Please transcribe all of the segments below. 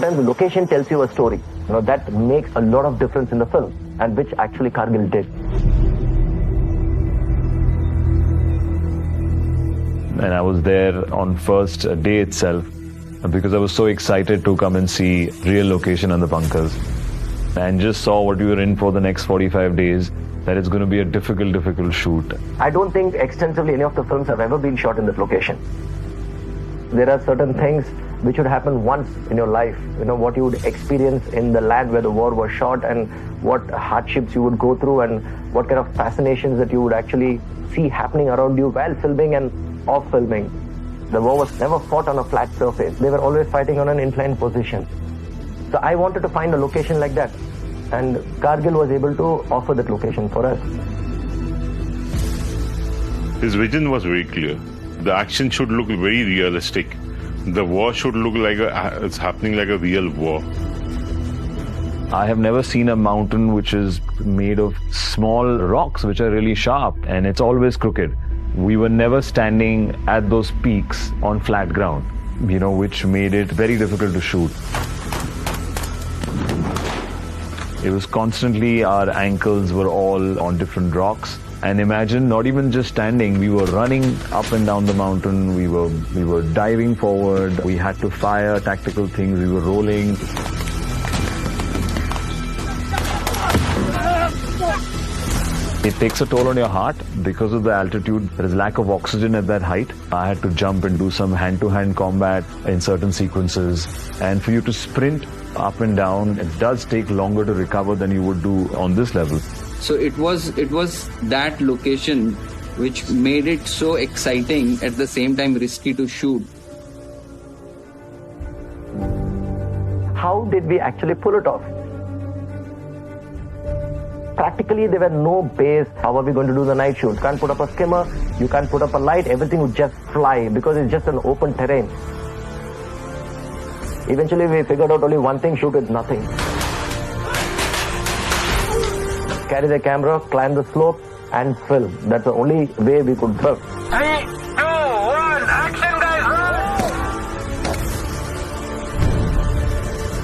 sometimes the location tells you a story. That makes a lot of difference in the film, and which actually Kargil did. And I was there on first day itself because I was so excited to come and see real location on the bunkers, and just saw what we were in for the next 45 days, that it's going to be a difficult shoot. I don't think extensively any of the films have ever been shot in that location. There are certain things which would happen once in your life, what you would experience in the land where the war was shot, and what hardships you would go through, and what kind of fascinations that you would actually see happening around you while filming and off filming. The war was never fought on a flat surface. They were always fighting on an inclined position. So I wanted to find a location like that, and Kargil was able to offer that location for us. His vision was very clear. The action should look very realistic. The war should look like it's happening like a real war. I have never seen a mountain which is made of small rocks which are really sharp, and it's always crooked. We were never standing at those peaks on flat ground, which made it very difficult to shoot. It was constantly, our ankles were all on different rocks. And imagine, not even just standing, we were running up and down the mountain, we were diving forward, we had to fire tactical things, we were rolling. It takes a toll on your heart because of the altitude. There is lack of oxygen at that height. I had to jump and do some hand-to-hand combat in certain sequences. And for you to sprint up and down, it does take longer to recover than you would do on this level. So it was that location which made it so exciting, at the same time risky to shoot. How did we actually pull it off? Practically, there were no base. How are we going to do the night shoot? You can't put up a skimmer, you can't put up a light, everything would just fly because it's just an open terrain. Eventually, we figured out only one thing: shoot with nothing. Carry the camera, climb the slope, and film. That's the only way we could film. 3, 2, 1, action guys,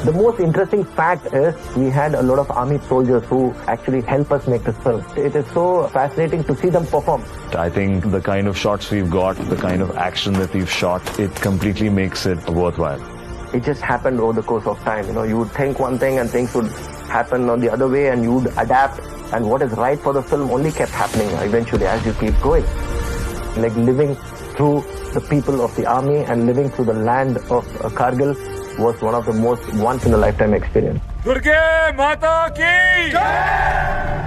The most interesting fact is we had a lot of army soldiers who actually help us make this film. It is so fascinating to see them perform. I think the kind of shots we've got, the kind of action that we've shot, it completely makes it worthwhile. It just happened over the course of time. You would think one thing and things would happen on the other way, and you would adapt, and what is right for the film only kept happening eventually as you keep going. Like living through the people of the army and living through the land of Kargil was one of the most once-in-a-lifetime experience. Durga Mata ki Jai!